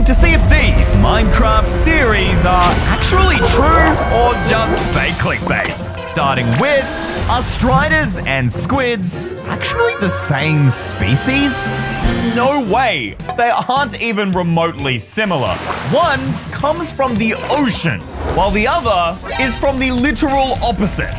to see if these Minecraft theories are actually true or just fake clickbait. Starting with, are striders and squids actually the same species? No way, they aren't even remotely similar. One comes from the ocean, while the other is from the literal opposite,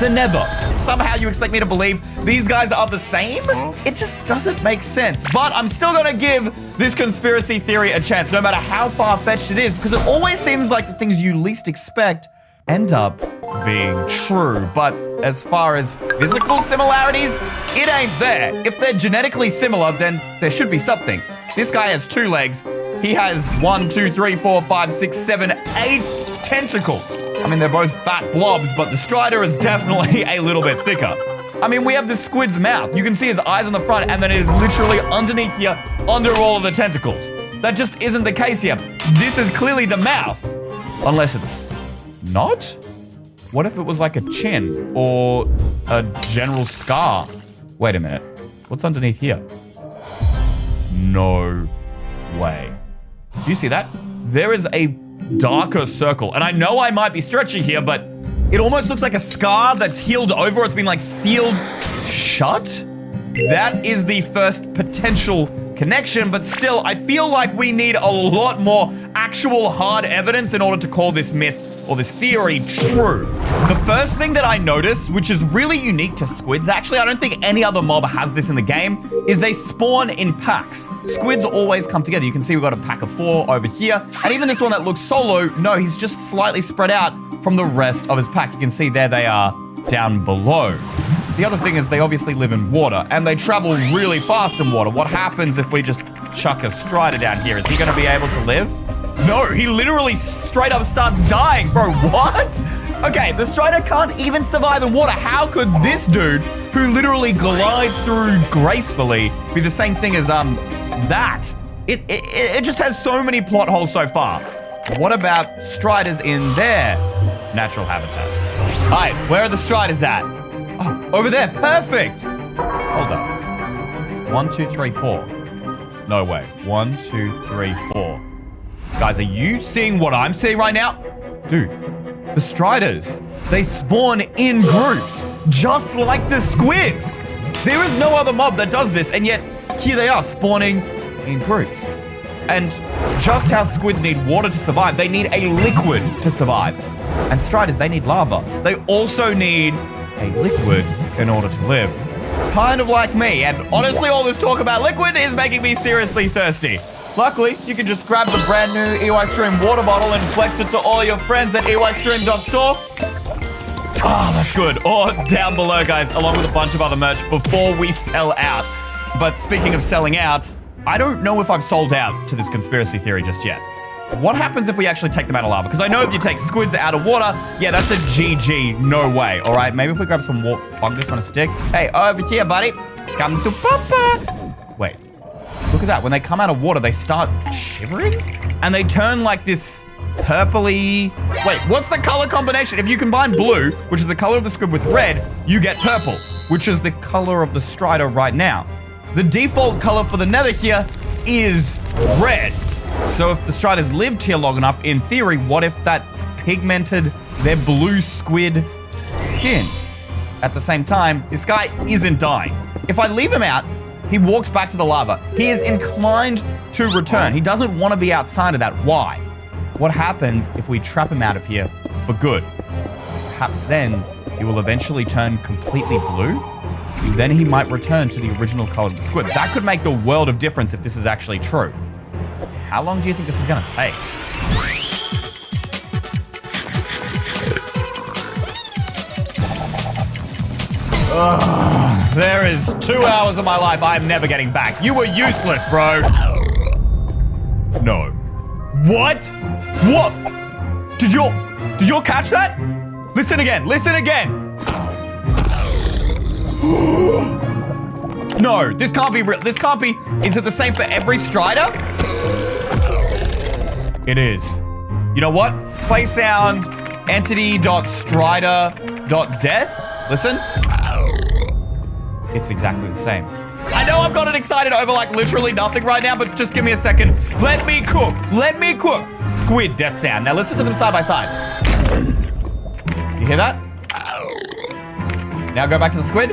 the nether. Somehow you expect me to believe these guys are the same? It just doesn't make sense. But I'm still gonna give this conspiracy theory a chance, no matter how far-fetched it is, because it always seems like the things you least expect end up being true. But as far as physical similarities, it ain't there. If they're genetically similar, then there should be something. This guy has 2 legs. He has 1, 2, 3, 4, 5, 6, 7, 8 tentacles. I mean, they're both fat blobs, but the strider is definitely a little bit thicker. I mean, we have the squid's mouth. You can see his eyes on the front, and then it is literally underneath here, under all of the tentacles. That just isn't the case here. This is clearly the mouth. Unless it's not? What if it was like a chin or a general scar? Wait a minute. What's underneath here? No way. Do you see that? There is a darker circle. And I know I might be stretching here, but it almost looks like a scar that's healed over. It's been like sealed shut. That is the first potential connection, but still, I feel like we need a lot more actual hard evidence in order to call this myth or this theory true. The first thing that I noticed, which is really unique to squids, actually, I don't think any other mob has this in the game, is they spawn in packs. Squids always come together. You can see we've got a pack of 4 over here, and even this one that looks solo, no, he's just slightly spread out from the rest of his pack. You can see there they are down below. The other thing is they obviously live in water, and they travel really fast in water. What happens if we just chuck a strider down here? Is he gonna be able to live? No, he literally straight up starts dying, bro. What? Okay, the strider can't even survive in water. How could this dude, who literally glides through gracefully, be the same thing as, that? It just has so many plot holes so far. What about striders in their natural habitats? All right, where are the striders at? Oh, over there, perfect. Hold up. 1, 2, 3, 4. No way. 1, 2, 3, 4. Guys, are you seeing what I'm seeing right now? Dude, the striders, they spawn in groups, just like the squids. There is no other mob that does this, and yet here they are spawning in groups. And just how squids need water to survive, they need a liquid to survive. And striders, they need lava. They also need a liquid in order to live. Kind of like me, and honestly, all this talk about liquid is making me seriously thirsty. Luckily, you can just grab the brand new EYstream water bottle and flex it to all your friends at EYstream.store. Ah, that's good. Or down below, guys, along with a bunch of other merch before we sell out. But speaking of selling out, I don't know if I've sold out to this conspiracy theory just yet. What happens if we actually take them out of lava? Because I know if you take squids out of water, yeah, that's a GG, no way. All right, maybe if we grab some warp fungus on a stick. Hey, over here, buddy. Come to Papa. Wait. Look at that. When they come out of water, they start shivering? And they turn like this purpley... Wait, what's the color combination? If you combine blue, which is the color of the squid, with red, you get purple, which is the color of the strider right now. The default color for the nether here is red. So if the striders lived here long enough, in theory, what if that pigmented their blue squid skin? At the same time, this guy isn't dying. If I leave him out, he walks back to the lava. He is inclined to return. He doesn't want to be outside of that. Why? What happens if we trap him out of here for good? Perhaps then he will eventually turn completely blue. Then he might return to the original color of the squid. That could make the world of difference if this is actually true. How long do you think this is going to take? Ugh, there is 2 hours of my life I am never getting back. You were useless, bro. No. What? What? Did you catch that? Listen again. Listen again. No, this can't be real. This can't be. Is it the same for every strider? It is. You know what? Play sound entity.strider.death. Listen. It's exactly the same. I know I've gotten excited over like literally nothing right now, but just give me a second. Let me cook. Let me cook. Squid death sound. Now listen to them side by side. You hear that? Now go back to the squid.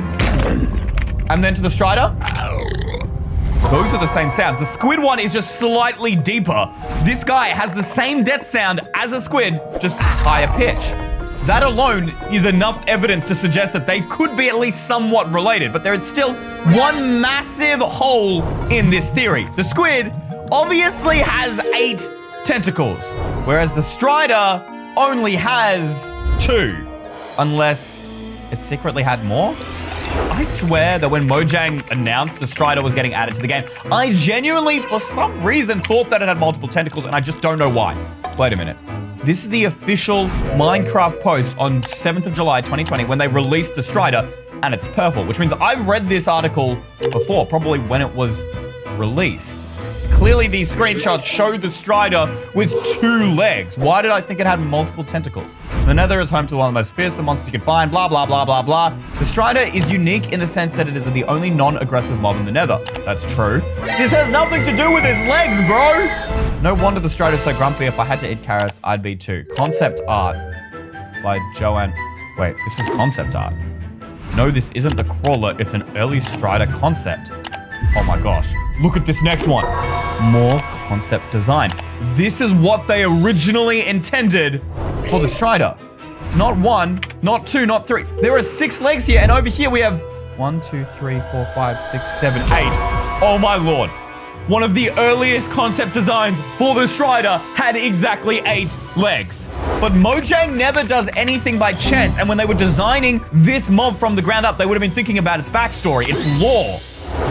And then to the strider. Those are the same sounds. The squid one is just slightly deeper. This guy has the same death sound as a squid, just higher pitch. That alone is enough evidence to suggest that they could be at least somewhat related, but there is still one massive hole in this theory. The squid obviously has 8 tentacles, whereas the strider only has 2, unless it secretly had more. I swear that when Mojang announced the strider was getting added to the game, I genuinely, for some reason, thought that it had multiple tentacles, and I just don't know why. Wait a minute. This is the official Minecraft post on 7th of July, 2020, when they released the strider, and it's purple, which means I've read this article before, probably when it was released. Clearly, these screenshots show the strider with 2 legs. Why did I think it had multiple tentacles? The Nether is home to one of the most fearsome monsters you can find, blah, blah, blah, blah, blah. The strider is unique in the sense that it is the only non-aggressive mob in the Nether. That's true. This has nothing to do with his legs, bro! No wonder the strider's so grumpy. If I had to eat carrots, I'd be too. Concept art by Joanne. Wait, this is concept art. No, this isn't the crawler. It's an early strider concept. Oh my gosh. Look at this next one. More concept design. This is what they originally intended for the strider. Not 1, not 2, not 3. There are 6 legs here, and over here we have 1, 2, 3, 4, 5, 6, 7, 8. Oh my lord. One of the earliest concept designs for the strider had exactly 8 legs. But Mojang never does anything by chance, and when they were designing this mob from the ground up, they would have been thinking about its backstory, its lore.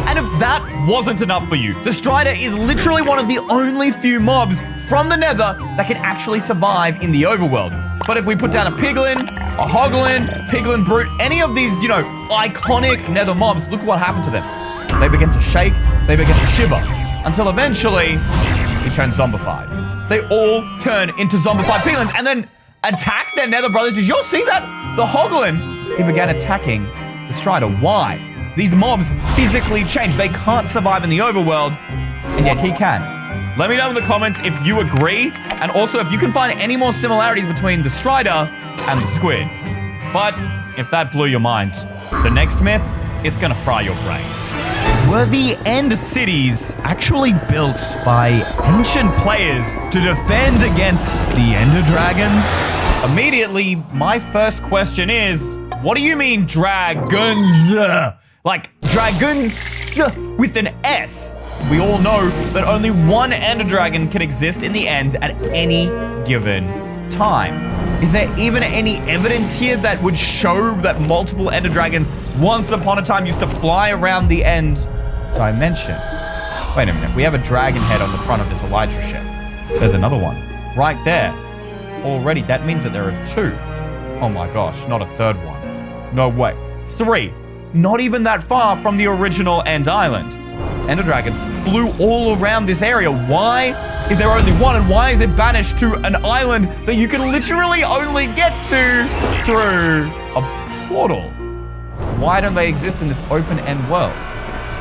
And if that wasn't enough for you, the strider is literally one of the only few mobs from the Nether that can actually survive in the overworld. But if we put down a piglin, a hoglin, piglin brute, any of these, iconic Nether mobs, look what happened to them. They begin to shake, they begin to shiver, until eventually he turns zombified. They all turn into zombified piglins and then attack their Nether brothers. Did y'all see that? The hoglin, he began attacking the strider. Why? These mobs physically change. They can't survive in the overworld, and yet he can. Let me know in the comments if you agree, and also if you can find any more similarities between the strider and the squid. But if that blew your mind, the next myth, it's gonna fry your brain. Were the End Cities actually built by ancient players to defend against the Ender Dragons? Immediately, my first question is, what do you mean dragons? Like dragons with an S. We all know that only one Ender Dragon can exist in the end at any given time. Is there even any evidence here that would show that multiple Ender Dragons once upon a time used to fly around the end dimension? Wait a minute, we have a dragon head on the front of this Elytra ship. There's another one right there. Already, that means that there are 2. Oh my gosh, not a third one. No way. 3. Not even that far from the original End Island. Ender Dragons flew all around this area. Why is there only one, and why is it banished to an island that you can literally only get to through a portal? Why don't they exist in this open-end world?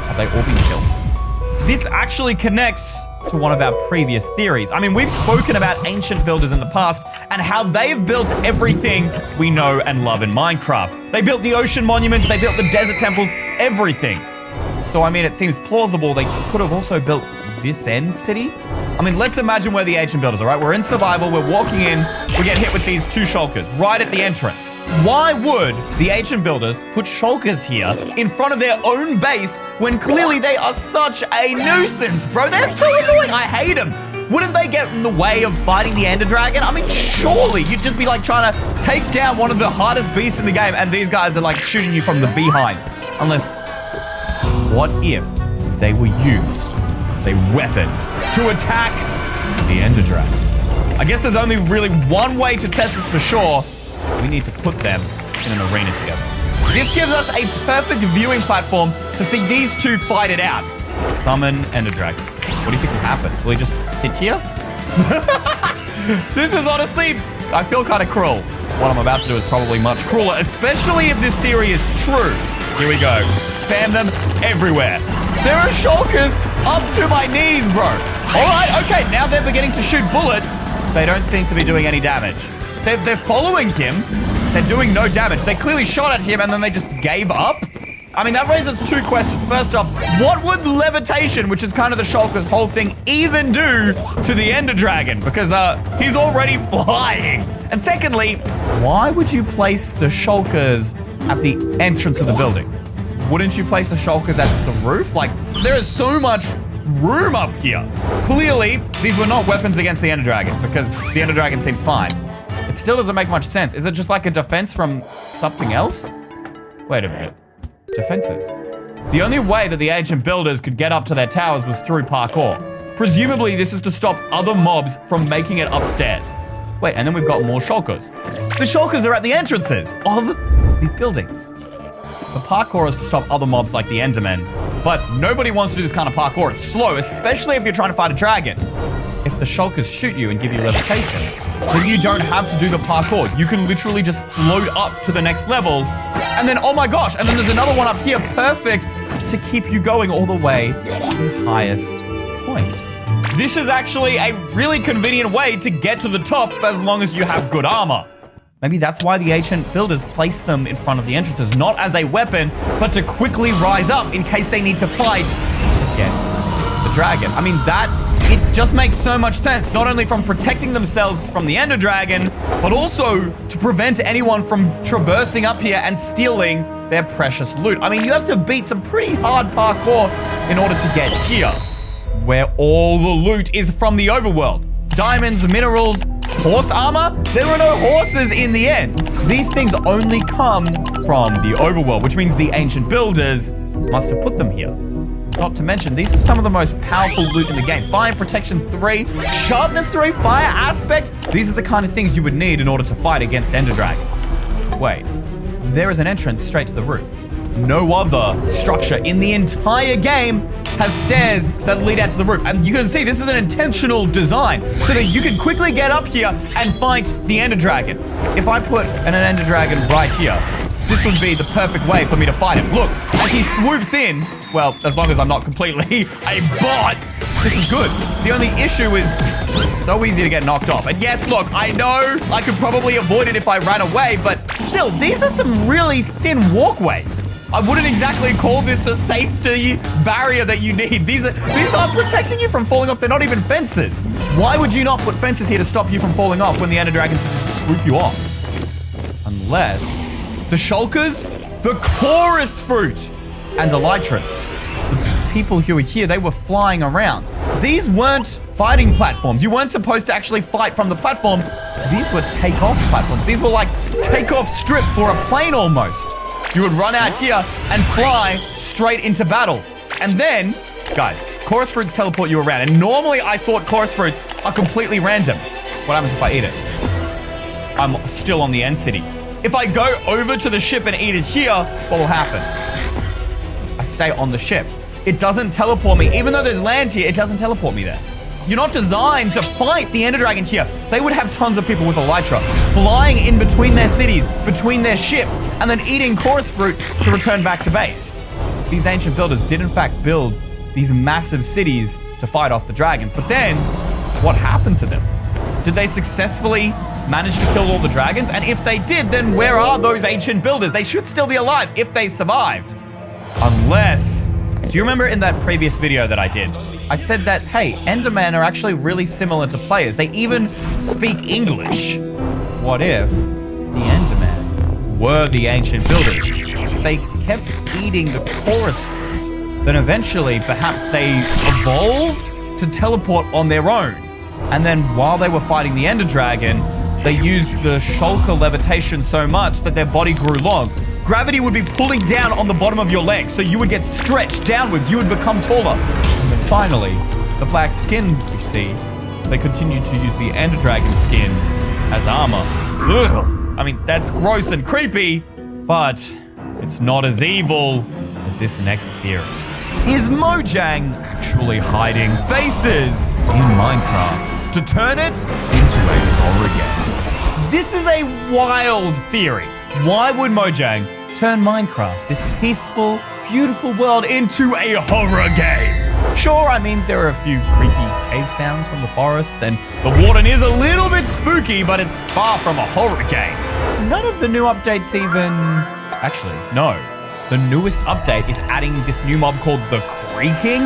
Have they all been killed? This actually connects to one of our previous theories. I mean, we've spoken about ancient builders in the past and how they've built everything we know and love in Minecraft. They built the ocean monuments, they built the desert temples, everything. So, I mean, it seems plausible they could have also built this end city. I mean, let's imagine we're the ancient builders, all right? We're in survival, we're walking in, we get hit with these 2 shulkers right at the entrance. Why would the ancient builders put shulkers here in front of their own base when clearly they are such a nuisance, bro? They're so annoying, I hate them. Wouldn't they get in the way of fighting the Ender Dragon? I mean, surely you'd just be like trying to take down one of the hardest beasts in the game and these guys are like shooting you from the behind. Unless, what if they were used as a weapon to attack the Ender Dragon? I guess there's only really one way to test this for sure. We need to put them in an arena together. This gives us a perfect viewing platform to see these 2 fight it out. Summon Ender Dragon. What do you think will happen? Will he just sit here? This is honestly, I feel kind of cruel. What I'm about to do is probably much crueler, especially if this theory is true. Here we go. Spam them everywhere. There are shulkers up to my knees, bro. All right, okay, now they're beginning to shoot bullets. They don't seem to be doing any damage. They're following him. They're doing no damage. They clearly shot at him and then they just gave up. I mean, that raises two questions. First off, what would levitation, which is kind of the shulker's whole thing, even do to the Ender Dragon? Because he's already flying. And secondly, why would you place the shulkers at the entrance of the building? Wouldn't you place the shulkers at the roof? Like, there is so much room up here. Clearly, these were not weapons against the Ender Dragon because the Ender Dragon seems fine. It still doesn't make much sense. Is it just like a defense from something else? Wait a minute. Defenses. The only way that the ancient builders could get up to their towers was through parkour. Presumably, this is to stop other mobs from making it upstairs. Wait, and then we've got more shulkers. The shulkers are at the entrances of these buildings. The parkour is to stop other mobs like the Endermen, but nobody wants to do this kind of parkour. It's slow, especially if you're trying to fight a dragon. If the shulkers shoot you and give you levitation, then you don't have to do the parkour. You can literally just float up to the next level, and then, oh my gosh, and then there's another one up here, perfect to keep you going all the way to the highest point. This is actually a really convenient way to get to the top as long as you have good armor. Maybe that's why the ancient builders placed them in front of the entrances, not as a weapon, but to quickly rise up in case they need to fight against the dragon. I mean, it just makes so much sense, not only from protecting themselves from the Ender Dragon, but also to prevent anyone from traversing up here and stealing their precious loot. I mean, you have to beat some pretty hard parkour in order to get here, where all the loot is from the overworld. Diamonds, minerals, horse armor? There are no horses in the end. These things only come from the overworld, which means the ancient builders must have put them here. Not to mention, these are some of the most powerful loot in the game. Fire Protection 3, Sharpness 3, Fire Aspect. These are the kind of things you would need in order to fight against Ender Dragons. Wait, there is an entrance straight to the roof. No other structure in the entire game has stairs that lead out to the roof. And you can see this is an intentional design so that you can quickly get up here and fight the Ender Dragon. If I put an Ender Dragon right here, this would be the perfect way for me to fight him. Look, as he swoops in, well, as long as I'm not completely a bot, this is good. The only issue is it's so easy to get knocked off. And yes, look, I know I could probably avoid it if I ran away, but still, these are some really thin walkways. I wouldn't exactly call this the safety barrier that you need. These are protecting you from falling off. They're not even fences. Why would you not put fences here to stop you from falling off when the Ender Dragon can swoop you off? Unless the shulkers, the chorus fruit, and elytras. The people who were here, they were flying around. These weren't fighting platforms. You weren't supposed to actually fight from the platform. These were takeoff platforms. These were like takeoff strip for a plane almost. You would run out here and fly straight into battle. And then, guys, chorus fruits teleport you around. And normally I thought chorus fruits are completely random. What happens if I eat it? I'm still on the end city. If I go over to the ship and eat it here, what will happen? I stay on the ship. It doesn't teleport me. Even though there's land here, it doesn't teleport me there. You're not designed to fight the Ender Dragon here. They would have tons of people with elytra flying in between their cities, between their ships, and then eating chorus fruit to return back to base. These ancient builders did in fact build these massive cities to fight off the dragons. But then, what happened to them? Did they successfully manage to kill all the dragons? And if they did, then where are those ancient builders? They should still be alive if they survived. Unless... Do you remember in that previous video that I did? I said that, hey, Endermen are actually really similar to players. They even speak English. What if the Endermen were the ancient builders? They kept eating the chorus fruit. Then eventually, perhaps they evolved to teleport on their own. And then while they were fighting the Ender Dragon, they used the shulker levitation so much that their body grew long. Gravity would be pulling down on the bottom of your legs, so you would get stretched downwards. You would become taller. And then finally, the black skin we see, they continued to use the Ender Dragon skin as armor. Ugh. I mean, that's gross and creepy, but it's not as evil as this next theory. Is Mojang actually hiding faces in Minecraft to turn it into a horror game? This is a wild theory. Why would Mojang turn Minecraft, this peaceful, beautiful world into a horror game. Sure, I mean, there are a few creepy cave sounds from the forests, and the warden is a little bit spooky, but it's far from a horror game. None of the new updates even... Actually, no. The newest update is adding this new mob called the Creaking,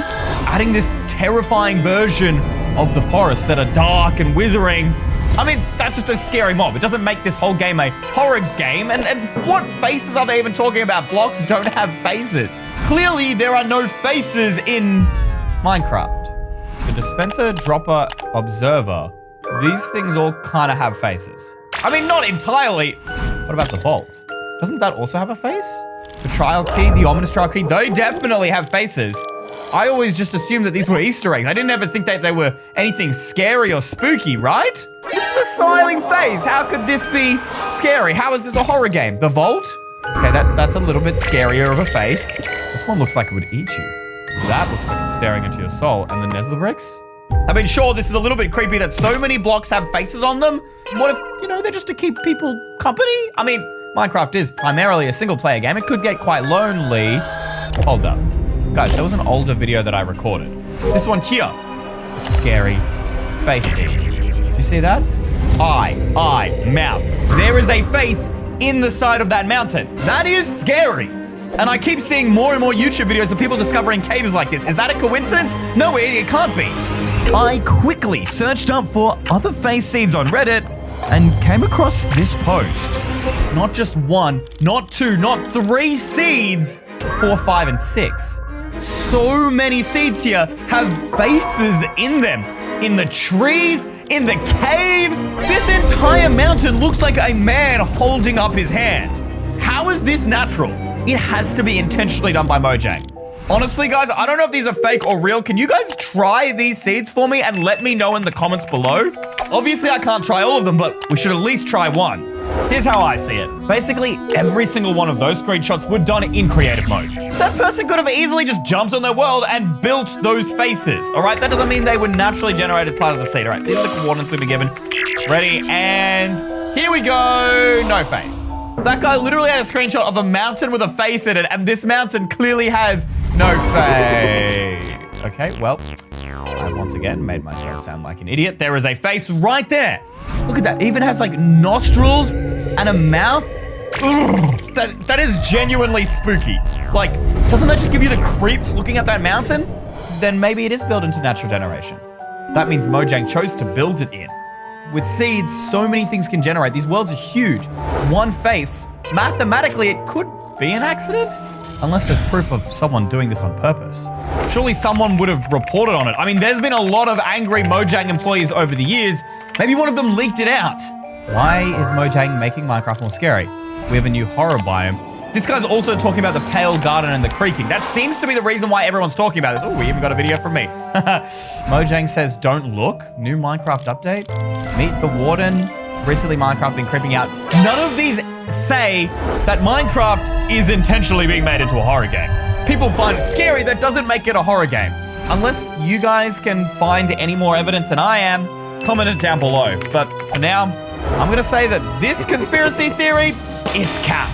adding this terrifying version of the forests that are dark and withering. I mean, that's just a scary mob. It doesn't make this whole game a horror game. And what faces are they even talking about? Blocks don't have faces. Clearly, there are no faces in Minecraft. The dispenser, dropper, observer. These things all kind of have faces. I mean, not entirely. What about the vault? Doesn't that also have a face? The trial key, the ominous trial key, they definitely have faces. I always just assumed that these were Easter eggs. I didn't ever think that they were anything scary or spooky, right? This is a smiling face. How could this be scary? How is this a horror game? The vault? Okay, that's a little bit scarier of a face. This one looks like it would eat you. That looks like it's staring into your soul. And the Nether bricks? I mean, sure, this is a little bit creepy that so many blocks have faces on them. What if, you know, they're just to keep people company? I mean, Minecraft is primarily a single player game. It could get quite lonely. Hold up. Guys, there was an older video that I recorded. This one here. Scary facey. Do you see that? Eye, mouth. There is a face in the side of that mountain. That is scary. And I keep seeing more and more YouTube videos of people discovering caves like this. Is that a coincidence? No, it can't be. I quickly searched up for other face seeds on Reddit and came across this post. Not just one, not two, not three seeds. 4, 5, and 6. So many seeds here have faces in them. In the trees, in the caves. This entire mountain looks like a man holding up his hand. How is this natural? It has to be intentionally done by Mojang. Honestly, guys, I don't know if these are fake or real. Can you guys try these seeds for me and let me know in the comments below? Obviously, I can't try all of them, but we should at least try one. Here's how I see it. Basically, every single one of those screenshots were done in creative mode. That person could have easily just jumped on their world and built those faces, all right? That doesn't mean they were naturally generated as part of the seed, all right? These are the coordinates we've been given. Ready, and here we go. No face. That guy literally had a screenshot of a mountain with a face in it, and this mountain clearly has no face. Okay, well, I once again made myself sound like an idiot. There is a face right there. Look at that. It even has like nostrils and a mouth. Ugh, that is genuinely spooky. Like, doesn't that just give you the creeps looking at that mountain? Then maybe it is built into natural generation. That means Mojang chose to build it in. With seeds, so many things can generate. These worlds are huge. One face, mathematically, it could be an accident. Unless there's proof of someone doing this on purpose. Surely someone would have reported on it. I mean, there's been a lot of angry Mojang employees over the years. Maybe one of them leaked it out. Why is Mojang making Minecraft more scary? We have a new horror biome. This guy's also talking about the Pale Garden and the Creaking. That seems to be the reason why everyone's talking about this. Oh, we even got a video from me. Mojang says, don't look. New Minecraft update. Meet the Warden. Recently, Minecraft been creeping out. None of these say that Minecraft is intentionally being made into a horror game. People find it scary. That doesn't make it a horror game. Unless you guys can find any more evidence than I am, comment it down below. But for now, I'm going to say that this conspiracy theory, it's cap.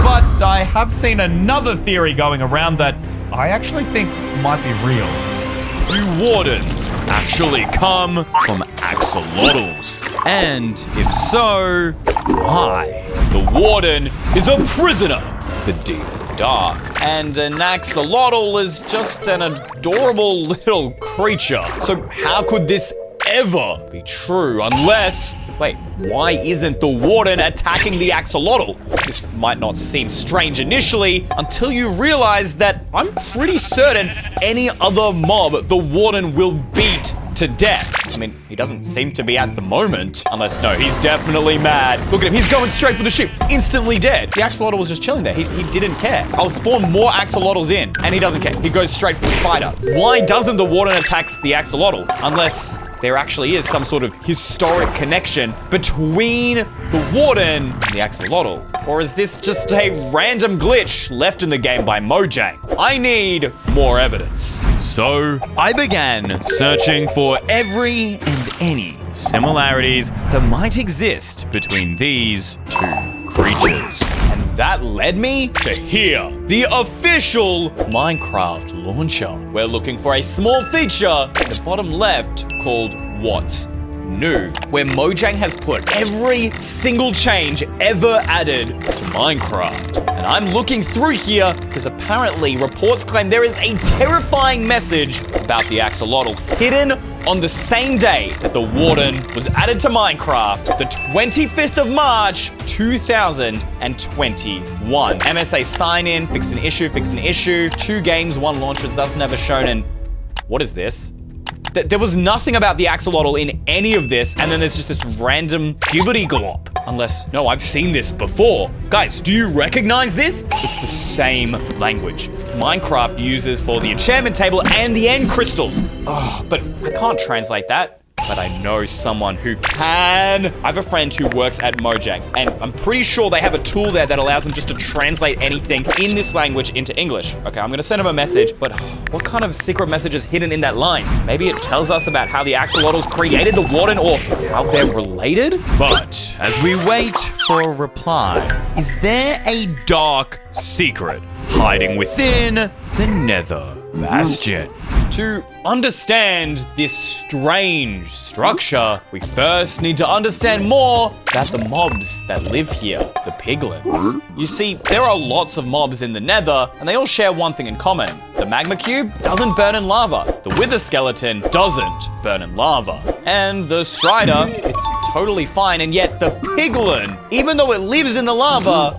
But I have seen another theory going around that I actually think might be real. Do wardens actually come from axolotls? And if so, why? The warden is a prisoner of the deep and dark, and an axolotl is just an adorable little creature. So how could this ever be true unless... Wait, why isn't the warden attacking the axolotl? This might not seem strange initially until you realize that I'm pretty certain any other mob the warden will beat to death. I mean, he doesn't seem to be at the moment. Unless, no, he's definitely mad. Look at him, he's going straight for the ship. Instantly dead. The axolotl was just chilling there. He didn't care. I'll spawn more axolotls in, and he doesn't care. He goes straight for the spider. Why doesn't the warden attack the axolotl? Unless there actually is some sort of historic connection between the warden and the axolotl. Or is this just a random glitch left in the game by Mojang? I need more evidence. So I began searching for every and any similarities that might exist between these two creatures. And that led me to here, the official Minecraft launcher. We're looking for a small feature in the bottom left called What's New, where Mojang has put every single change ever added to Minecraft. And I'm looking through here because apparently reports claim there is a terrifying message about the axolotl hidden on the same day that the Warden was added to Minecraft, the 25th of March, 2021. MSA sign-in, fixed an issue, 2 games, 1 launcher, thus never shown, and what is this? There was nothing about the axolotl in any of this, and then there's just this random gibbity glop. Unless, no, I've seen this before. Guys, do you recognize this? It's the same language Minecraft uses for the enchantment table and the end crystals. Oh, but I can't translate that. But I know someone who can. I have a friend who works at Mojang, and I'm pretty sure they have a tool there that allows them just to translate anything in this language into English. Okay, I'm gonna send him a message, but what kind of secret message is hidden in that line? Maybe it tells us about how the axolotls created the Warden or how they're related? But as we wait for a reply, is there a dark secret hiding within the Nether Bastion? To understand this strange structure, we first need to understand more about the mobs that live here, the piglins. You see, there are lots of mobs in the Nether, and they all share one thing in common. The magma cube doesn't burn in lava. The wither skeleton doesn't burn in lava. And the strider, it's totally fine, and yet the piglin, even though it lives in the lava,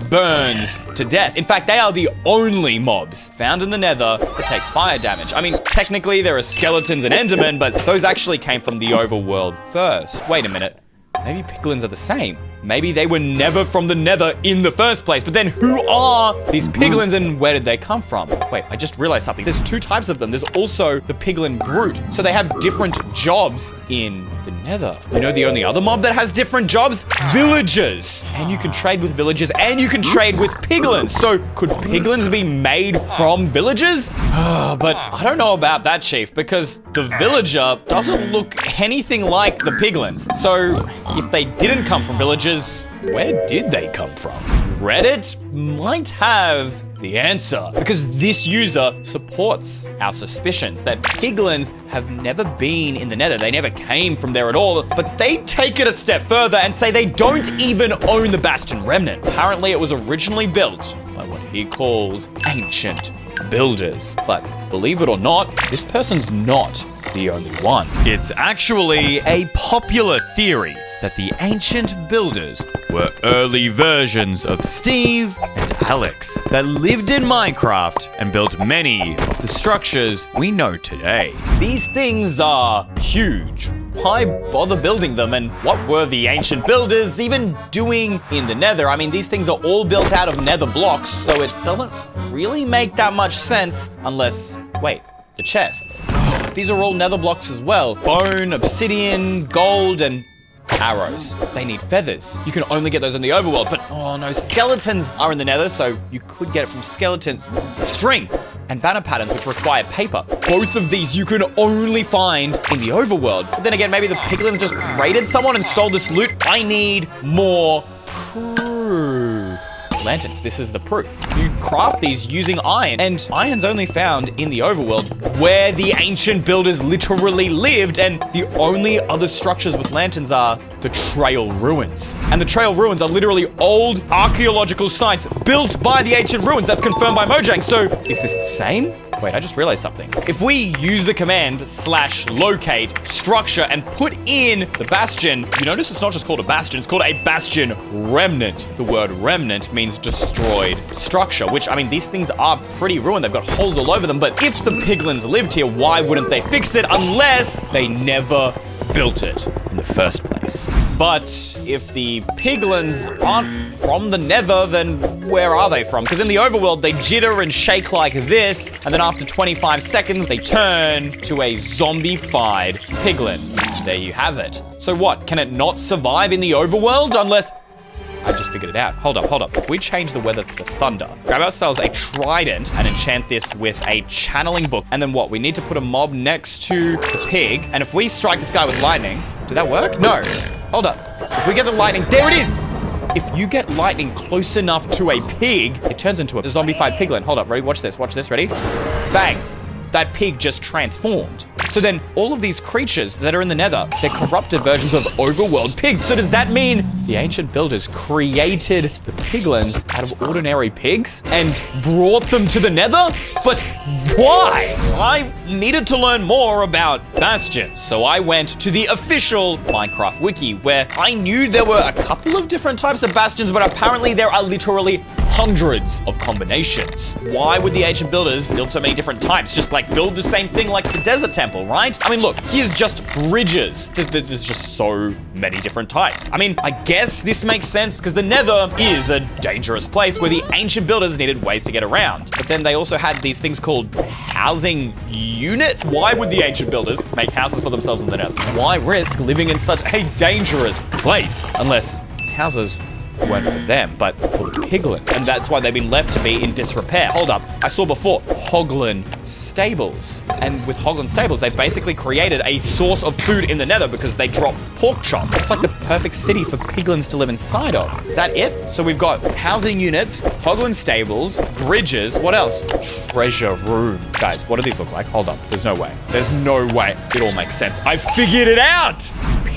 burns to death. In fact, they are the only mobs found in the Nether that take fire damage. I mean, technically there are skeletons and endermen, but those actually came from the overworld first. Wait a minute. Maybe piglins are the same. Maybe they were never from the Nether in the first place, but then who are these piglins and where did they come from? Wait, I just realized something. There's 2 types of them. There's also the piglin brute. So they have different jobs in the Nether. You know the only other mob that has different jobs? Villagers. And you can trade with villagers and you can trade with piglins. So could piglins be made from villagers? But I don't know about that, Chief, because the villager doesn't look anything like the piglins. So if they didn't come from villagers, where did they come from? Reddit might have the answer, because this user supports our suspicions that piglins have never been in the Nether. They never came from there at all, but they take it a step further and say they don't even own the Bastion Remnant. Apparently it was originally built by what he calls ancient builders. But believe it or not, this person's not the only one. It's actually a popular theory that the ancient builders were early versions of Steve and Alex that lived in Minecraft and built many of the structures we know today. These things are huge. Why bother building them? And what were the ancient builders even doing in the Nether? I mean, these things are all built out of Nether blocks, so it doesn't really make that much sense unless, wait, the chests. These are all Nether blocks as well. Bone, obsidian, gold, and arrows. They need feathers. You can only get those in the overworld, but oh no, skeletons are in the Nether, so you could get it from skeletons. String and banner patterns, which require paper. Both of these you can only find in the overworld. But then again, maybe the piglins just raided someone and stole this loot. I need more proof. Lanterns, this is the proof. You craft these using iron, and iron's only found in the overworld where the ancient builders literally lived, and the only other structures with lanterns are the Trail Ruins. And the Trail Ruins are literally old archaeological sites built by the ancient ruins. That's confirmed by Mojang. So is this the same? Wait, I just realized something. If we use the command /locate structure and put in the bastion, you notice it's not just called a bastion, it's called a bastion remnant. The word remnant means destroyed structure, which, I mean, these things are pretty ruined. They've got holes all over them, but if the piglins lived here, why wouldn't they fix it unless they never built it in the first place? But if the piglins aren't from the Nether, then where are they from? Because in the overworld, they jitter and shake like this, and then after 25 seconds, they turn to a zombie-fied piglin. There you have it. So what, can it not survive in the overworld unless... I just figured it out. Hold up. If we change the weather to thunder, grab ourselves a trident and enchant this with a channeling book, and then what? We need to put a mob next to the pig, and if we strike this guy with lightning, did that work? No. Hold up. If we get the lightning, there it is! if you get lightning close enough to a pig, it turns into a zombified piglin. Hold up, ready? Watch this, ready? Bang. That pig just transformed. So then all of these creatures that are in the nether, they're corrupted versions of overworld pigs. So does that mean the ancient builders created the piglins out of ordinary pigs and brought them to the nether? But why? I needed to learn more about bastions. So I went to the official Minecraft wiki where I knew there were a couple of different types of bastions, but apparently there are literally hundreds of combinations. Why would the ancient builders build so many different types? Just like build the same thing like the desert temple, right? I mean, look, here's just bridges. There's just so many different types. I mean, I guess this makes sense because the nether is a dangerous place where the ancient builders needed ways to get around. But then they also had these things called housing units. Why would the ancient builders make houses for themselves in the nether? Why risk living in such a dangerous place? Unless these houses weren't for them, but for the piglins. And that's why they've been left to be in disrepair. Hold up, I saw before, Hoglin Stables. And with Hoglin Stables, they basically created a source of food in the nether because they drop pork chop. It's like the perfect city for piglins to live inside of. Is that it? So we've got housing units, Hoglin Stables, bridges, what else? Treasure room. Guys, what do these look like? Hold up, there's no way. There's no way. It all makes sense. I figured it out!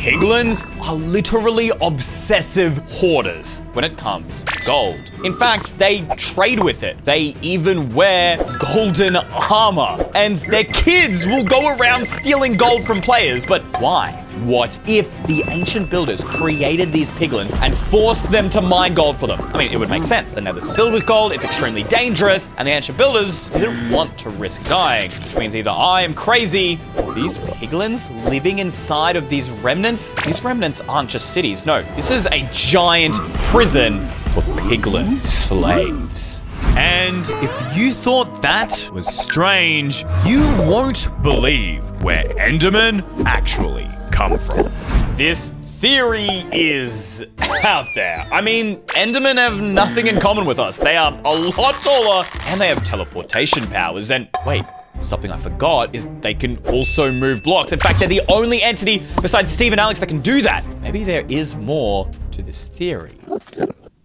Piglins are literally obsessive hoarders when it comes to gold. In fact, they trade with it. They even wear golden armor. And their kids will go around stealing gold from players. But why? What if the ancient builders created these piglins and forced them to mine gold for them? I mean, it would make sense. The nether's filled with gold, it's extremely dangerous, and the ancient builders didn't want to risk dying, which means either I am crazy or these piglins living inside of these remnants. These remnants aren't just cities. No, this is a giant prison for piglin slaves. And if you thought that was strange, you won't believe where Endermen actually come from. This theory is out there. I mean, Endermen have nothing in common with us. They are a lot taller and they have teleportation powers. And wait, something I forgot is they can also move blocks. In fact, they're the only entity besides Steve and Alex that can do that. Maybe there is more to this theory.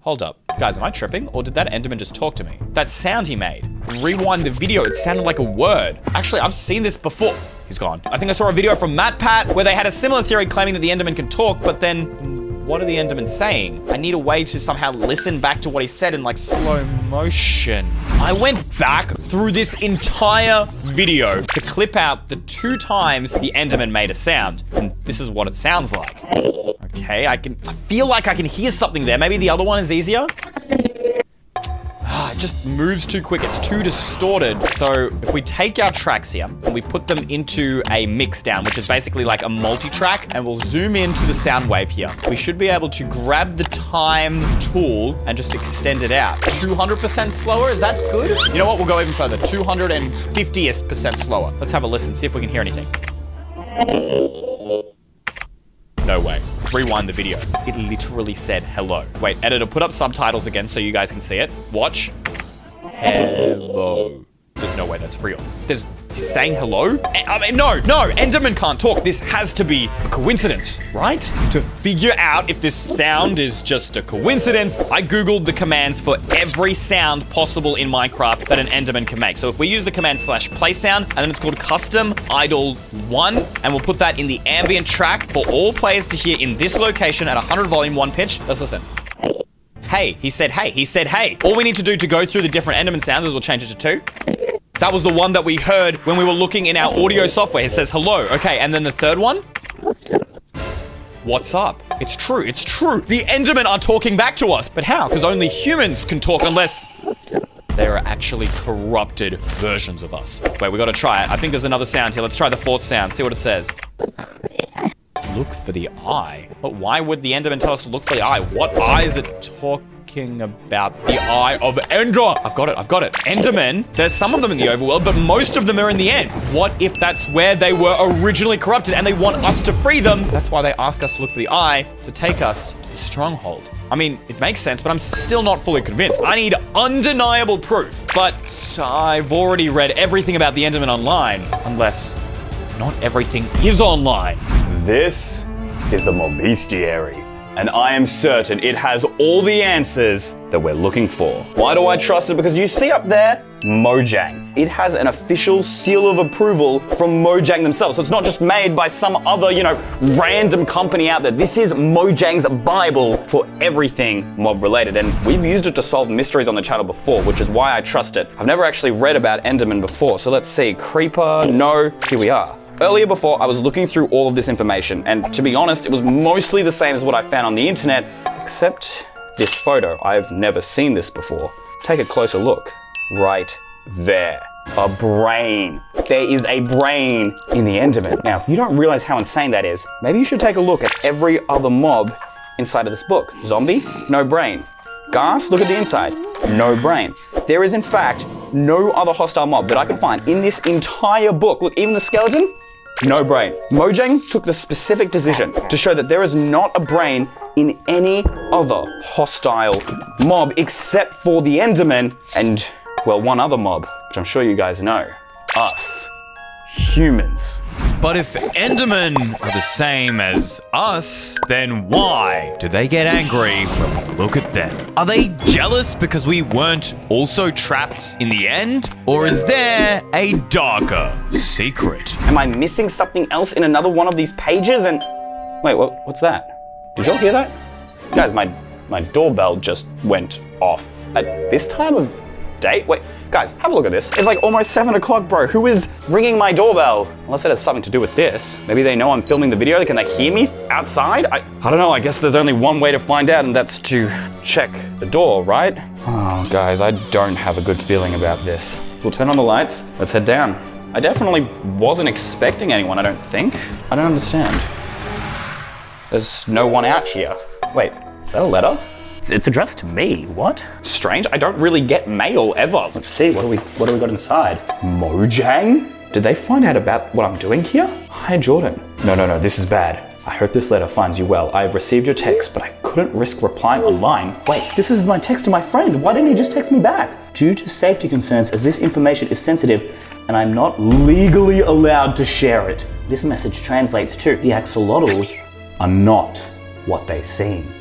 Hold up. Guys, am I tripping? Or did that Enderman just talk to me? That sound he made. Rewind the video, it sounded like a word. Actually, I've seen this before. He's gone. I think I saw a video from MatPat where they had a similar theory claiming that the Enderman can talk, but then what are the Endermen saying? I need a way to somehow listen back to what he said in like slow motion. I went back through this entire video to clip out the 2 times the Enderman made a sound. And this is what it sounds like. Okay, I feel like I can hear something there. Maybe the other one is easier. It just moves too quick. It's too distorted. So if we take our tracks here and we put them into a mix down, which is basically like a multi-track, and we'll zoom into the sound wave here, we should be able to grab the time tool and just extend it out. 200% slower, is that good? You know what, we'll go even further. 250% slower. Let's have a listen, see if we can hear anything. No way. Rewind the video. It literally said hello. Wait, editor, put up subtitles again so you guys can see it. Watch. Hello. There's no way that's real. He's saying hello? I mean, no, Enderman can't talk. This has to be a coincidence, right? To figure out if this sound is just a coincidence, I Googled the commands for every sound possible in Minecraft that an Enderman can make. So if we use the command /play sound, and then it's called custom idle 1, and we'll put that in the ambient track for all players to hear in this location at 100 volume, 1 pitch. Let's listen. Hey, he said hey, he said hey. All we need to do to go through the different Enderman sounds is we'll change it to 2. That was the one that we heard when we were looking in our audio software. It says hello. Okay, and then the third one? What's up? It's true, it's true. The Endermen are talking back to us. But how? Because only humans can talk unless they are actually corrupted versions of us. Wait, we gotta try it. I think there's another sound here. Let's try the 4th sound, see what it says. Look for the eye. But why would the Enderman tell us to look for the eye? What eye is it talking about? The eye of Ender. I've got it. Endermen, there's some of them in the overworld, but most of them are in the end. What if that's where they were originally corrupted and they want us to free them? That's why they ask us to look for the eye to take us to the stronghold. I mean, it makes sense, but I'm still not fully convinced. I need undeniable proof. But I've already read everything about the Enderman online, unless not everything is online. This is the Mobistiary. and I am certain it has all the answers that we're looking for. Why do I trust it? Because you see up there, Mojang. It has an official seal of approval from Mojang themselves. So it's not just made by some other, random company out there. This is Mojang's Bible for everything mob related. And we've used it to solve mysteries on the channel before, which is why I trust it. I've never actually read about Enderman before. So let's see, Creeper, no, here we are. Earlier before, I was looking through all of this information, and to be honest, it was mostly the same as what I found on the internet, except this photo. I've never seen this before. Take a closer look. Right there. A brain. There is a brain in the Enderman. Now, if you don't realize how insane that is, maybe you should take a look at every other mob inside of this book. Zombie? No brain. Ghast? Look at the inside. No brain. There is, in fact, no other hostile mob that I could find in this entire book. Look, even the skeleton? No brain. Mojang took the specific decision to show that there is not a brain in any other hostile mob except for the Enderman and, well, one other mob, which I'm sure you guys know. Us. Humans. But if Endermen are the same as us, then why do they get angry when we look at them? Are they jealous because we weren't also trapped in the end? Or is there a darker secret? Am I missing something else in another one of these pages? And wait, what's that? Did y'all hear that? Guys, my doorbell just went off at this time of day. Wait, guys, have a look at this. It's like almost 7 o'clock, bro. Who is ringing my doorbell? Unless it has something to do with this. Maybe they know I'm filming the video. Can they hear me outside? I don't know. I guess there's only one way to find out, and that's to check the door, right? Oh, guys, I don't have a good feeling about this. We'll turn on the lights. Let's head down. I definitely wasn't expecting anyone, I don't think. I don't understand. There's no one out here. Wait, is that a letter? It's addressed to me. What? Strange. I don't really get mail ever. Let's see. What do we got inside? Mojang? Did they find out about what I'm doing here? Hi, Jordan. No. This is bad. I hope this letter finds you well. I have received your text, but I couldn't risk replying online. Wait, this is my text to my friend. Why didn't he just text me back? Due to safety concerns, as this information is sensitive, and I'm not legally allowed to share it. This message translates to the axolotls are not what they seem.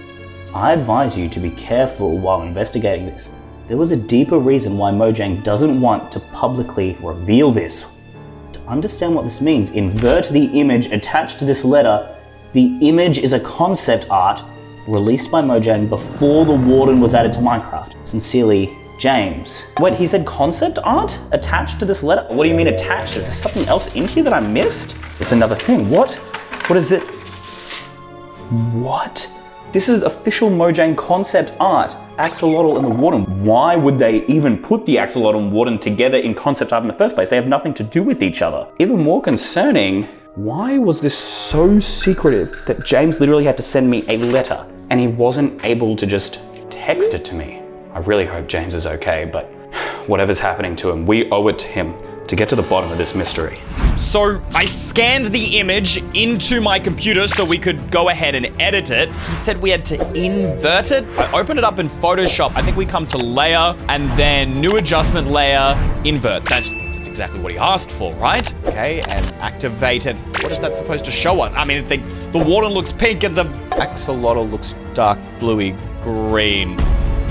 I advise you to be careful while investigating this. There was a deeper reason why Mojang doesn't want to publicly reveal this. To understand what this means, invert the image attached to this letter. The image is a concept art released by Mojang before the Warden was added to Minecraft. Sincerely, James. Wait, he said concept art attached to this letter? What do you mean attached? Is there something else in here that I missed? It's another thing. What? What is it? What? This is official Mojang concept art. Axolotl and the Warden. Why would they even put the Axolotl and Warden together in concept art in the first place? They have nothing to do with each other. Even more concerning, why was this so secretive that James literally had to send me a letter and he wasn't able to just text it to me? I really hope James is okay, but whatever's happening to him, we owe it to him to get to the bottom of this mystery. So I scanned the image into my computer so we could go ahead and edit it. He said we had to invert it. I opened it up in Photoshop. I think we come to layer and then new adjustment layer, invert. That's exactly what he asked for, right? Okay, and activate it. What is that supposed to show us? I mean, the Warden looks pink and the axolotl looks dark bluey green.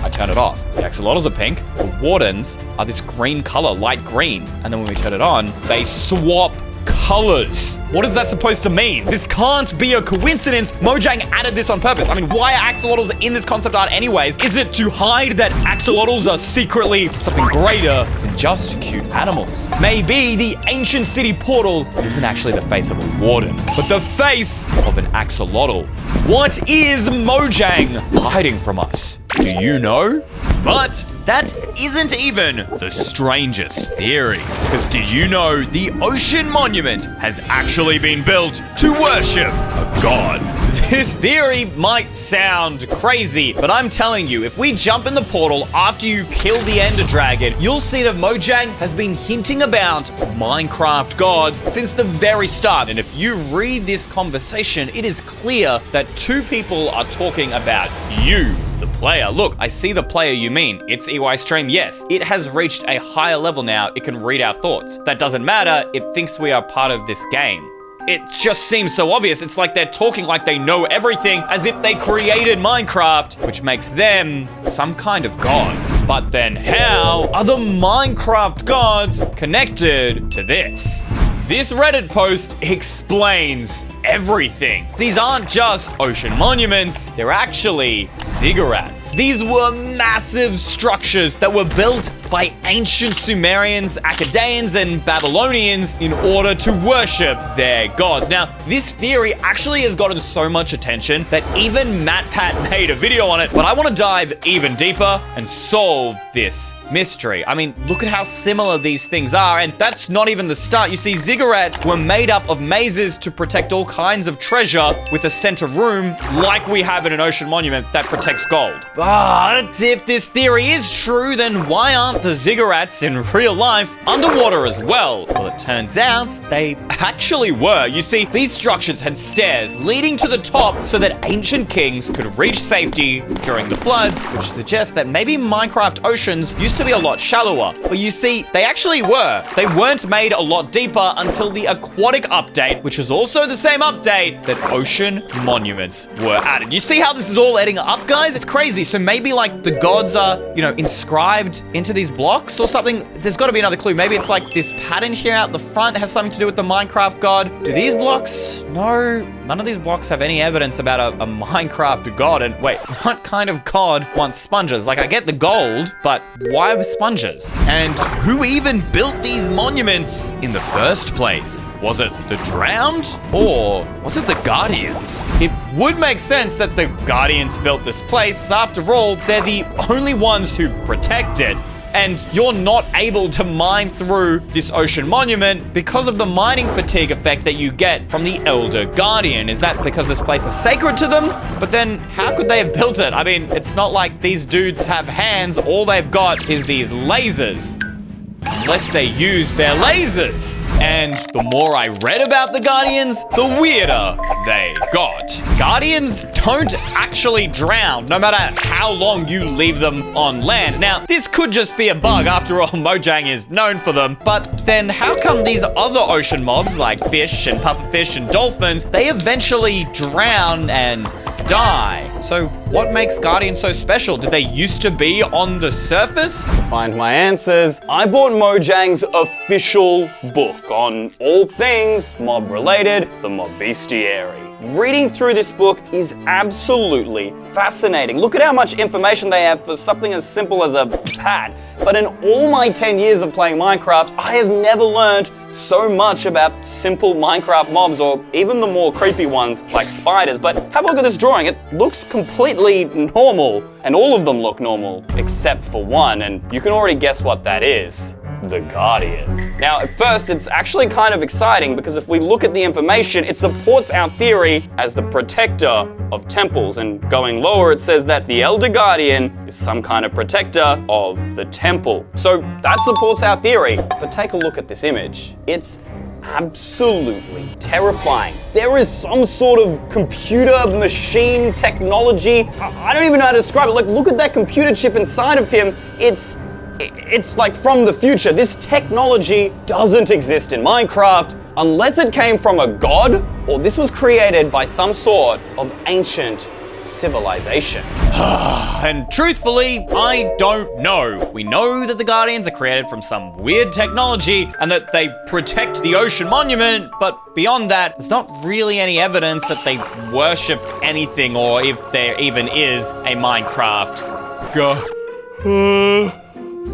I turn it off. The axolotls are pink. The Wardens are this green color, light green. And then when we turn it on, they swap colors. What is that supposed to mean? This can't be a coincidence. Mojang added this on purpose. I mean, why are axolotls in this concept art anyways? Is it to hide that axolotls are secretly something greater than just cute animals? Maybe the ancient city portal isn't actually the face of a Warden, but the face of an axolotl. What is Mojang hiding from us? Do you know? But that isn't even the strangest theory. Because did you know the Ocean Monument has actually been built to worship a god? This theory might sound crazy, but I'm telling you, if we jump in the portal after you kill the Ender Dragon, you'll see that Mojang has been hinting about Minecraft gods since the very start. And if you read this conversation, it is clear that two people are talking about you, the player. Look, I see the player you mean. It's EYstream. Yes, it has reached a higher level now. It can read our thoughts. That doesn't matter. It thinks we are part of this game. it just seems so obvious. It's like they're talking like they know everything, as if they created Minecraft, which makes them some kind of god. But then how are the Minecraft gods connected to this? This Reddit post explains everything. These aren't just ocean monuments, they're actually ziggurats. These were massive structures that were built by ancient Sumerians, Akkadians, and Babylonians in order to worship their gods. Now, this theory actually has gotten so much attention that even MatPat made a video on it, but I want to dive even deeper and solve this mystery. I mean, look at how similar these things are, and that's not even the start. You see, ziggurats were made up of mazes to protect all kinds of treasure with a center room like we have in an ocean monument that protects gold. But if this theory is true, then why aren't the ziggurats in real life underwater as well? Well, it turns out they actually were. You see, these structures had stairs leading to the top so that ancient kings could reach safety during the floods, which suggests that maybe Minecraft oceans used to be a lot shallower. But you see, they actually were. They weren't made a lot deeper until the aquatic update, which is also the same update that ocean monuments were added. You see how this is all adding up, guys? It's crazy. So maybe like the gods are, inscribed into these blocks or something. There's got to be another clue. Maybe it's like this pattern here out the front has something to do with the Minecraft god. Do these blocks? No, none of these blocks have any evidence about a Minecraft god. And wait, what kind of god wants sponges? Like, I get the gold, but why sponges? And who even built these monuments in the first place? Was it the drowned or was it the Guardians? It would make sense that the Guardians built this place. After all, they're the only ones who protect it. And you're not able to mine through this ocean monument because of the mining fatigue effect that you get from the Elder Guardian. Is that because this place is sacred to them? But then how could they have built it? I mean, it's not like these dudes have hands. All they've got is these lasers. Unless they use their lasers. And the more I read about the Guardians, the weirder they got. Guardians don't actually drown, no matter how long you leave them on land. Now, this could just be a bug. After all, Mojang is known for them. But then how come these other ocean mobs, like fish and pufferfish and dolphins, they eventually drown and die? So what makes Guardians so special? Did they used to be on the surface? To find my answers, I bought Mojang's official book on all things mob related, the Mob Bestiary. Reading through this book is absolutely fascinating. Look at how much information they have for something as simple as a pad. But in all my 10 years of playing Minecraft, I have never learned so much about simple Minecraft mobs, or even the more creepy ones like spiders. But have a look at this drawing. It looks completely normal, and all of them look normal except for one, and you can already guess what that is. The Guardian. Now, at first, it's actually kind of exciting because if we look at the information, it supports our theory as the protector of temples. And going lower, it says that the Elder Guardian is some kind of protector of the temple. So that supports our theory. But take a look at this image. It's absolutely terrifying. There is some sort of computer machine technology. I don't even know how to describe it. Like, look at that computer chip inside of him. It's like from the future. This technology doesn't exist in Minecraft unless it came from a god or this was created by some sort of ancient civilization. And truthfully, I don't know. We know that the Guardians are created from some weird technology and that they protect the ocean monument, but beyond that, there's not really any evidence that they worship anything or if there even is a Minecraft god.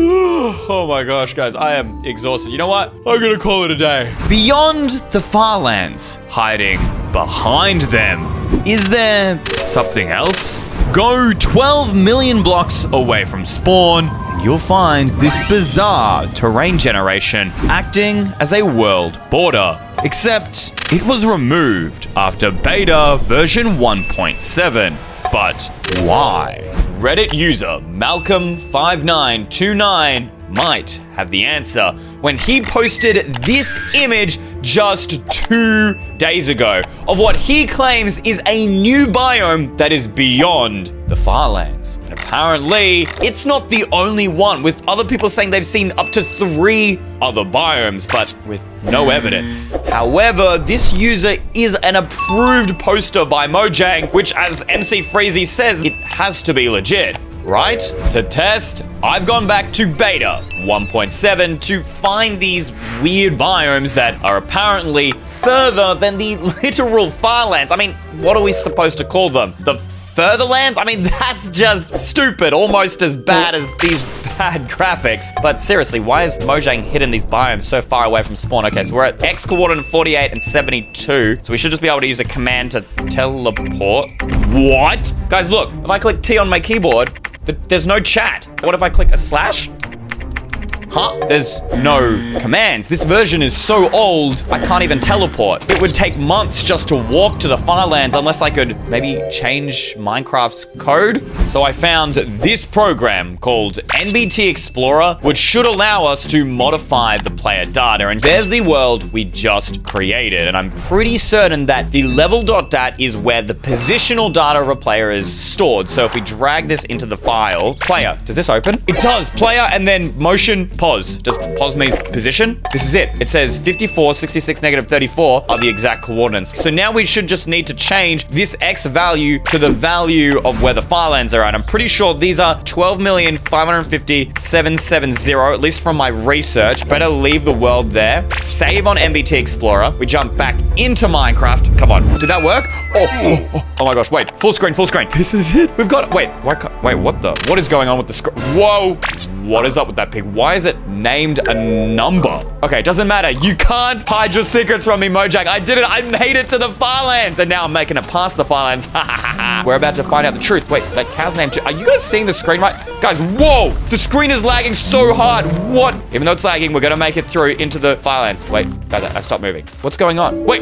Oh my gosh, guys, I am exhausted. You know what? I'm gonna call it a day. Beyond the far lands, hiding behind them, is there something else? Go 12 million blocks away from spawn, and you'll find this bizarre terrain generation acting as a world border. Except it was removed after beta version 1.7. But why? Reddit user Malcolm5929 might have the answer when he posted this image just 2 days ago of what he claims is a new biome that is beyond the Farlands. And apparently, it's not the only one, with other people saying they've seen up to 3 other biomes, but with no evidence. However, this user is an approved poster by Mojang, which, as MC Freezy says, it has to be legit. Right? To test, I've gone back to beta 1.7 to find these weird biomes that are apparently further than the literal Farlands. I mean, what are we supposed to call them? The Furtherlands? I mean, that's just stupid, almost as bad as these bad graphics. But seriously, why is Mojang hidden these biomes so far away from spawn? Okay, so we're at X coordinate 48 and 72, so we should just be able to use a command to teleport. What? Guys, look, if I click T on my keyboard, there's no chat. What if I click a slash? Huh? There's no commands. This version is so old, I can't even teleport. It would take months just to walk to the Farlands unless I could maybe change Minecraft's code. So I found this program called NBT Explorer, which should allow us to modify the player data. And there's the world we just created. And I'm pretty certain that the level.dat is where the positional data of a player is stored. So if we drag this into the file, player, does this open? It does. Player and then motion pause. Does pause mean position? This is it. It says 54, 66, negative 34 are the exact coordinates. So now we should just need to change this X value to the value of where the Farlands are at. I'm pretty sure these are 12,550,770, at least from my research. Better leave the world there. Save on NBT Explorer. We jump back into Minecraft. Come on. Did that work? Oh my gosh. Wait. Full screen, full screen. This is it. We've got it. Wait, what is going on with the screen? Whoa. What is up with that pig? Why is it named a number? Okay, doesn't matter. You can't hide your secrets from me, Mojang. I did it. I made it to the Farlands. And now I'm making it past the Farlands. We're about to find out the truth. Wait, that cow's name too. Are you guys seeing the screen right? Guys, whoa! The screen is lagging so hard. What? Even though it's lagging, we're gonna make it through into the Farlands. Wait, guys, I stopped moving. What's going on? Wait.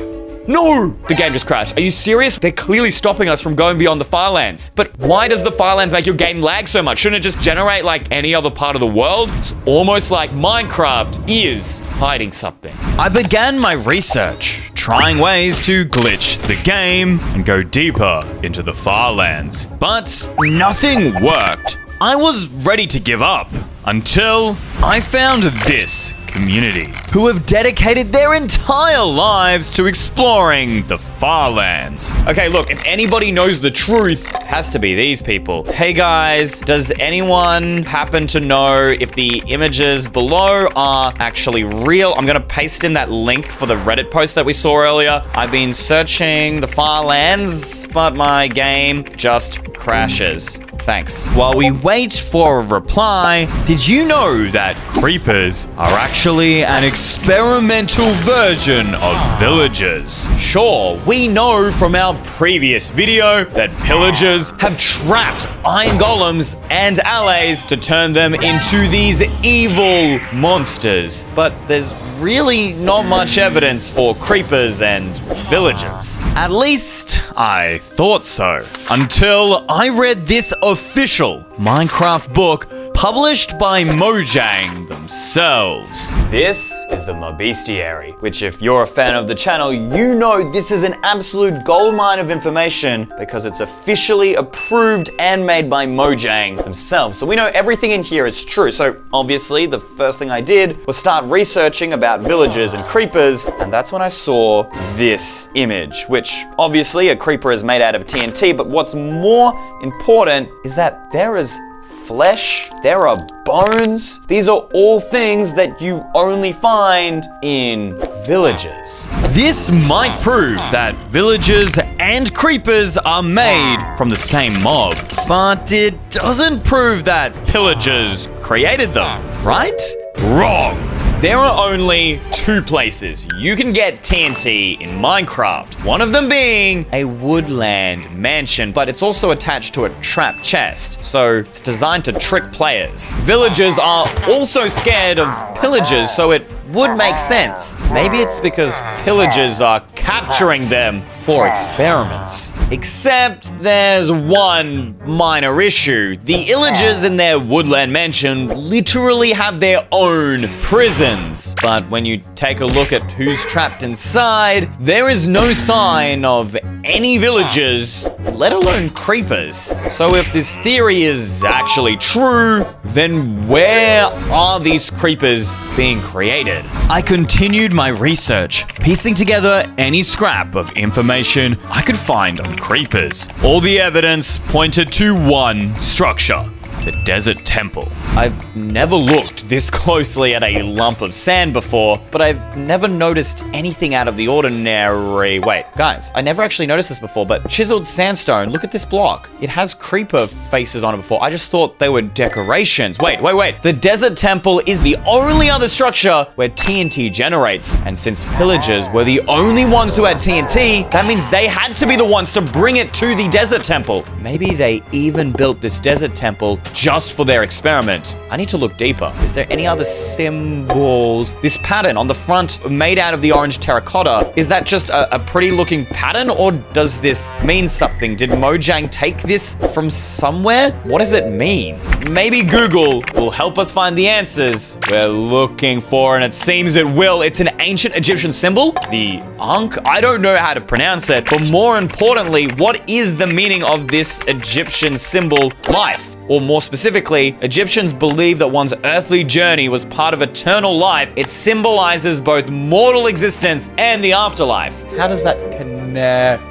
No! The game just crashed. Are you serious? They're clearly stopping us from going beyond the Farlands. But why does the Farlands make your game lag so much? Shouldn't it just generate like any other part of the world? It's almost like Minecraft is hiding something. I began my research, trying ways to glitch the game and go deeper into the Farlands. But nothing worked. I was ready to give up until I found this community who have dedicated their entire lives to exploring the Farlands. Okay, look, if anybody knows the truth, it has to be these people. Hey guys, does anyone happen to know if the images below are actually real? I'm gonna paste in that link for the Reddit post that we saw earlier. I've been searching the Farlands, but my game just crashes. Thanks. While we wait for a reply, did you know that creepers are actually an experimental version of villagers? Sure, we know from our previous video that pillagers have trapped iron golems and allies to turn them into these evil monsters. But there's really not much evidence for creepers and villagers. At least I thought so. Until I read this official Minecraft book published by Mojang themselves. This is the Bestiary, which if you're a fan of the channel, you know this is an absolute goldmine of information because it's officially approved and made by Mojang themselves. So we know everything in here is true. So obviously the first thing I did was start researching about villagers and creepers, and that's when I saw this image, which obviously a creeper is made out of TNT, but what's more important is that there is flesh, there are bones. These are all things that you only find in villages. This might prove that villagers and creepers are made from the same mob, but it doesn't prove that pillagers created them, right? Wrong. There are only 2 places you can get TNT in Minecraft. One of them being a woodland mansion, but it's also attached to a trap chest, so it's designed to trick players. Villagers are also scared of pillagers, so it would make sense. Maybe it's because pillagers are capturing them for experiments. Except there's one minor issue. The illagers in their woodland mansion literally have their own prisons. But when you take a look at who's trapped inside, there is no sign of any villagers, let alone creepers. So if this theory is actually true, then where are these creepers being created? I continued my research, piecing together any scrap of information I could find on creepers. All the evidence pointed to one structure: the desert temple. I've never looked this closely at a lump of sand before, but I've never noticed anything out of the ordinary. Wait, guys, I never actually noticed this before, but chiseled sandstone, look at this block. It has creeper faces on it before. I just thought they were decorations. Wait. The desert temple is the only other structure where TNT generates. And since pillagers were the only ones who had TNT, that means they had to be the ones to bring it to the desert temple. Maybe they even built this desert temple just for their experiment. I need to look deeper. Is there any other symbols? This pattern on the front made out of the orange terracotta, is that just a pretty looking pattern, or does this mean something? Did Mojang take this from somewhere? What does it mean? Maybe Google will help us find the answers we're looking for, and it seems it will. It's an ancient Egyptian symbol, the Ankh. I don't know how to pronounce it, but more importantly, what is the meaning of this Egyptian symbol, life? Or more specifically, Egyptians believe that one's earthly journey was part of eternal life. It symbolizes both mortal existence and the afterlife. How does that connect?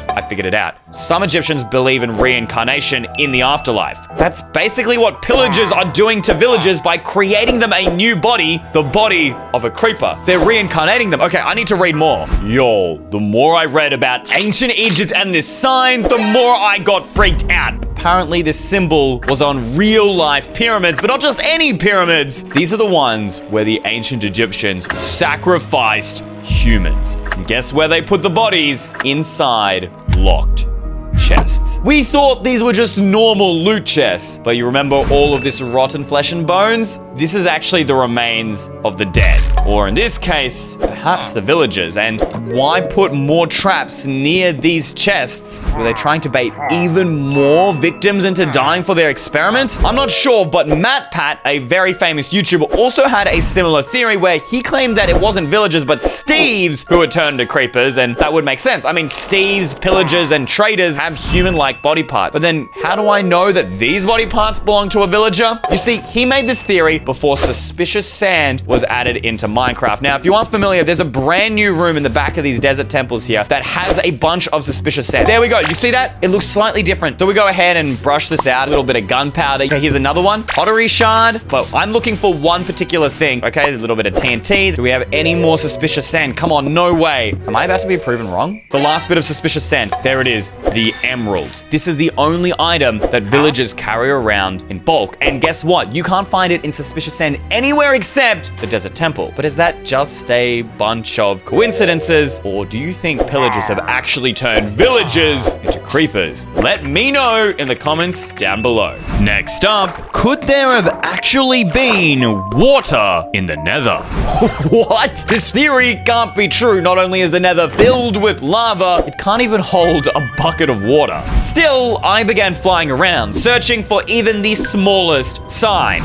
I figured it out. Some Egyptians believe in reincarnation in the afterlife. That's basically what pillagers are doing to villagers by creating them a new body, the body of a creeper. They're reincarnating them. Okay, I need to read more. Yo, the more I read about ancient Egypt and this sign, the more I got freaked out. Apparently, this symbol was on real-life pyramids, but not just any pyramids. These are the ones where the ancient Egyptians sacrificed humans. And guess where they put the bodies? Inside locked chests. We thought these were just normal loot chests, but you remember all of this rotten flesh and bones? This is actually the remains of the dead, or in this case, perhaps the villagers. And why put more traps near these chests? Were they trying to bait even more victims into dying for their experiment? I'm not sure, but Matt Pat, a very famous YouTuber, also had a similar theory where he claimed that it wasn't villagers, but Steves who had turned to creepers, and that would make sense. I mean, Steves, pillagers, and traders have human-like body parts. But then how do I know that these body parts belong to a villager? You see, he made this theory before suspicious sand was added into Minecraft. Now, if you aren't familiar, there's a brand new room in the back of these desert temples here that has a bunch of suspicious sand. There we go. You see that? It looks slightly different. So we go ahead and brush this out. A little bit of gunpowder. Okay, here's another one. Pottery shard. But I'm looking for one particular thing. Okay, a little bit of TNT. Do we have any more suspicious sand? Come on, no way. Am I about to be proven wrong? The last bit of suspicious sand. There it is. The emerald. This is the only item that villagers carry around in bulk. And guess what? You can't find it in suspicious sand anywhere except the desert temple. But is that just a bunch of coincidences? Or do you think pillagers have actually turned villagers into creepers? Let me know in the comments down below. Next up, could there have actually been water in the nether? What? This theory can't be true. Not only is the nether filled with lava, it can't even hold a bucket of water. Still, I began flying around, searching for even the smallest sign.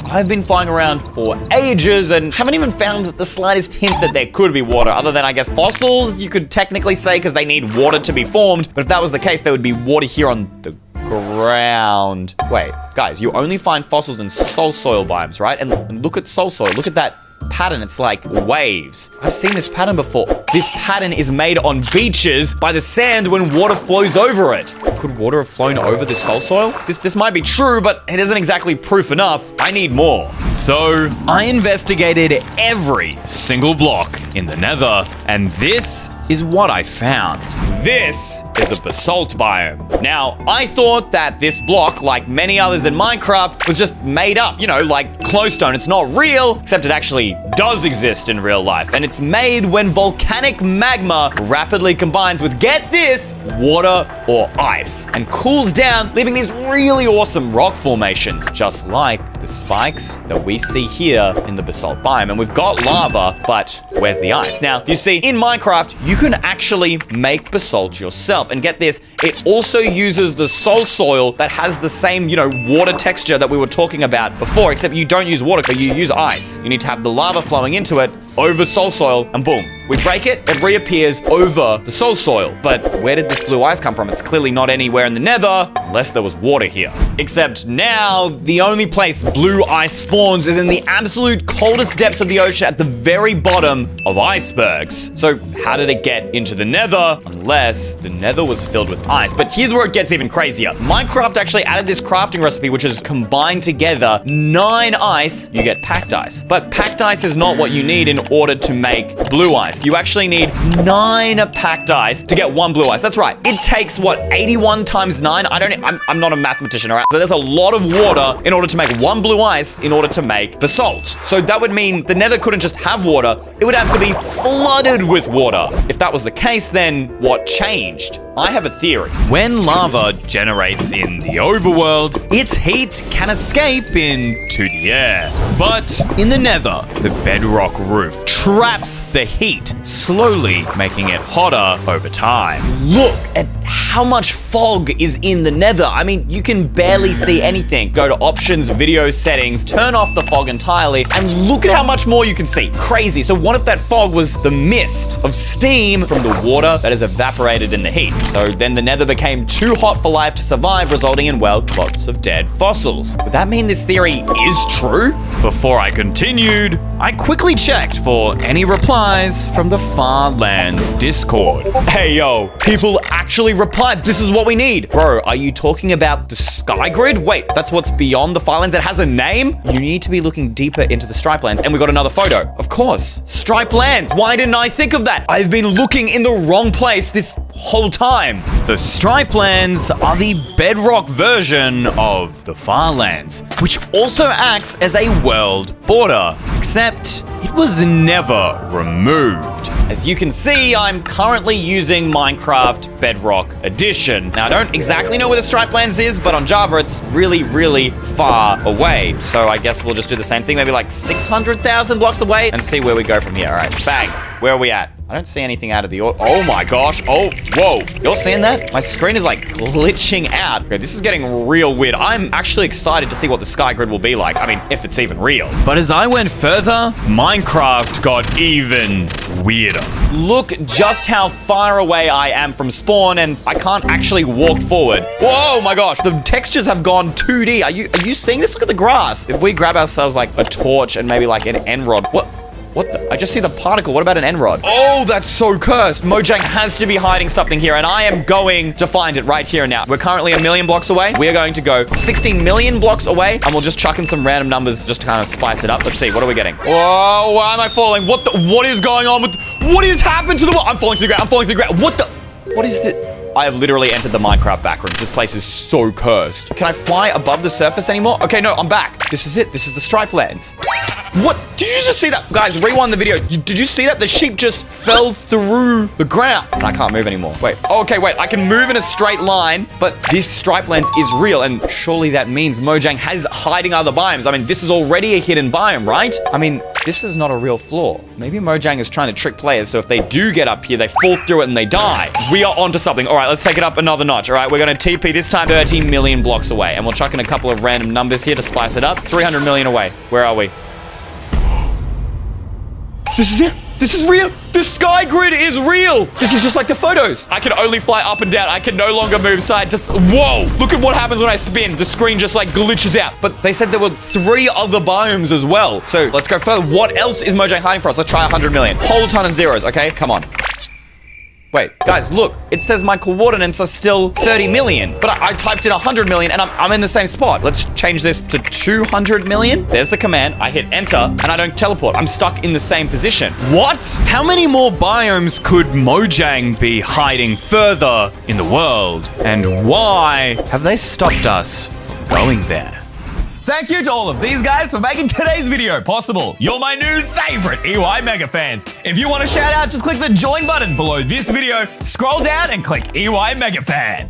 I've been flying around for ages and haven't even found the slightest hint that there could be water, other than, I guess, fossils, you could technically say, because they need water to be formed. But if that was the case, there would be water here on the ground. Wait, guys, you only find fossils in soul soil biomes, right? And look at soul soil. Look at that pattern. It's like waves. I've seen this pattern before. This pattern is made on beaches by the sand when water flows over it. Could water have flown over this soul soil? This might be true, but it isn't exactly proof enough. I need more. So I investigated every single block in the nether, and this is what I found. This is a basalt biome. Now, I thought that this block, like many others in Minecraft, was just made up, you know, like glowstone. It's not real, except it actually does exist in real life. And it's made when volcanic magma rapidly combines with, get this, water or ice, and cools down, leaving these really awesome rock formations, just like the spikes that we see here in the basalt biome. And we've got lava, but where's the ice? Now, you see, in Minecraft, you can actually make basalt yourself. And get this, it also uses the soul soil that has the same, water texture that we were talking about before, except you don't use water, but you use ice. You need to have the lava flowing into it over soul soil, and boom. We break it, it reappears over the soul soil. But where did this blue ice come from? It's clearly not anywhere in the nether, unless there was water here. Except now, the only place blue ice spawns is in the absolute coldest depths of the ocean at the very bottom of icebergs. So how did it get into the nether? Unless the nether was filled with ice. But here's where it gets even crazier. Minecraft actually added this crafting recipe, which is combined together 9 ice, you get packed ice. But packed ice is not what you need in order to make blue ice. You actually need 9 packed ice to get 1 blue ice. That's right. It takes, what, 81 times 9? I'm not a mathematician, all right? But there's a lot of water in order to make 1 blue ice in order to make basalt. So that would mean the nether couldn't just have water. It would have to be flooded with water. If that was the case, then what changed? I have a theory. When lava generates in the overworld, its heat can escape into the air. But in the nether, the bedrock roof traps the heat, slowly making it hotter over time. Look at how much fog is in the nether. I mean, you can barely see anything. Go to options, video settings, turn off the fog entirely, and look at how much more you can see. Crazy. So what if that fog was the mist of steam from the water that has evaporated in the heat? So then the nether became too hot for life to survive, resulting in, well, lots of dead fossils. Would that mean this theory is true? Before I continued, I quickly checked for any replies from the FAAAN-GIRLZ Discord. Hey, yo, people actually replied. This is what we need. Bro, are you talking about the sky grid? Wait, that's what's beyond the FAAAN-GIRLZ? It has a name? You need to be looking deeper into the stripe lands. And we got another photo. Of course, stripe lands. Why didn't I think of that? I've been looking in the wrong place this whole time. The stripe lands are the bedrock version of the FAAAN-GIRLZ, which also acts as a world border, except it was never removed. As you can see, I'm currently using Minecraft Bedrock Edition. Now, I don't exactly know where the stripe lands is, but on Java, it's really, really far away. So I guess we'll just do the same thing, maybe like 600,000 blocks away, and see where we go from here. All right, bang. Where are we at? I don't see anything out of the order. Oh my gosh. Oh, whoa. You're seeing that? My screen is like glitching out. Okay, this is getting real weird. I'm actually excited to see what the sky grid will be like. I mean, if it's even real. But as I went further, Minecraft got even weirder. Look just how far away I am from spawn, and I can't actually walk forward. Whoa, my gosh. The textures have gone 2D. Are you seeing this? Look at the grass. If we grab ourselves like a torch and maybe like an end rod. What the? I just see the particle. What about an end rod? Oh, that's so cursed. Mojang has to be hiding something here, and I am going to find it right here and now. We're currently 1 million blocks away. We are going to go 16 million blocks away, and we'll just chuck in some random numbers just to kind of spice it up. Let's see. What are we getting? Whoa, why am I falling? What is going on with... What has happened to the... I'm falling to the ground. I'm falling to the ground. What the... What is this? I have literally entered the Minecraft backrooms. This place is so cursed. Can I fly above the surface anymore? Okay, no, I'm back. This is it. This is the stripe lands. What? Did you just see that? Guys, rewind the video. Did you see that? The sheep just fell through the ground. And I can't move anymore. Wait. Oh, okay, wait. I can move in a straight line, but this stripe lands is real, and surely that means Mojang has hiding other biomes. I mean, this is already a hidden biome, right? I mean, this is not a real floor. Maybe Mojang is trying to trick players, so if they do get up here, they fall through it and they die. We are onto something. All right, let's take it up another notch. All right, we're going to TP this time 30 million blocks away, and we'll chuck in a couple of random numbers here to spice it up. 300 million away. Where are we? This is it. This is real. The sky grid is real. This is just like the photos. I can only fly up and down. I can no longer move side to... Whoa. Look at what happens when I spin. The screen just like glitches out. But they said there were 3 other biomes as well. So let's go further. What else is Mojang hiding for us? Let's try 100 million. Whole ton of zeros. Okay, come on. Wait, guys, look. It says my coordinates are still 30 million. But I typed in 100 million and I'm in the same spot. Let's change this to 200 million. There's the command. I hit enter and I don't teleport. I'm stuck in the same position. What? How many more biomes could Mojang be hiding further in the world? And why have they stopped us from going there? Thank you to all of these guys for making today's video possible. You're my new favorite EY mega fans. If you want a shout out, just click the join button below this video, scroll down and click EY mega fan.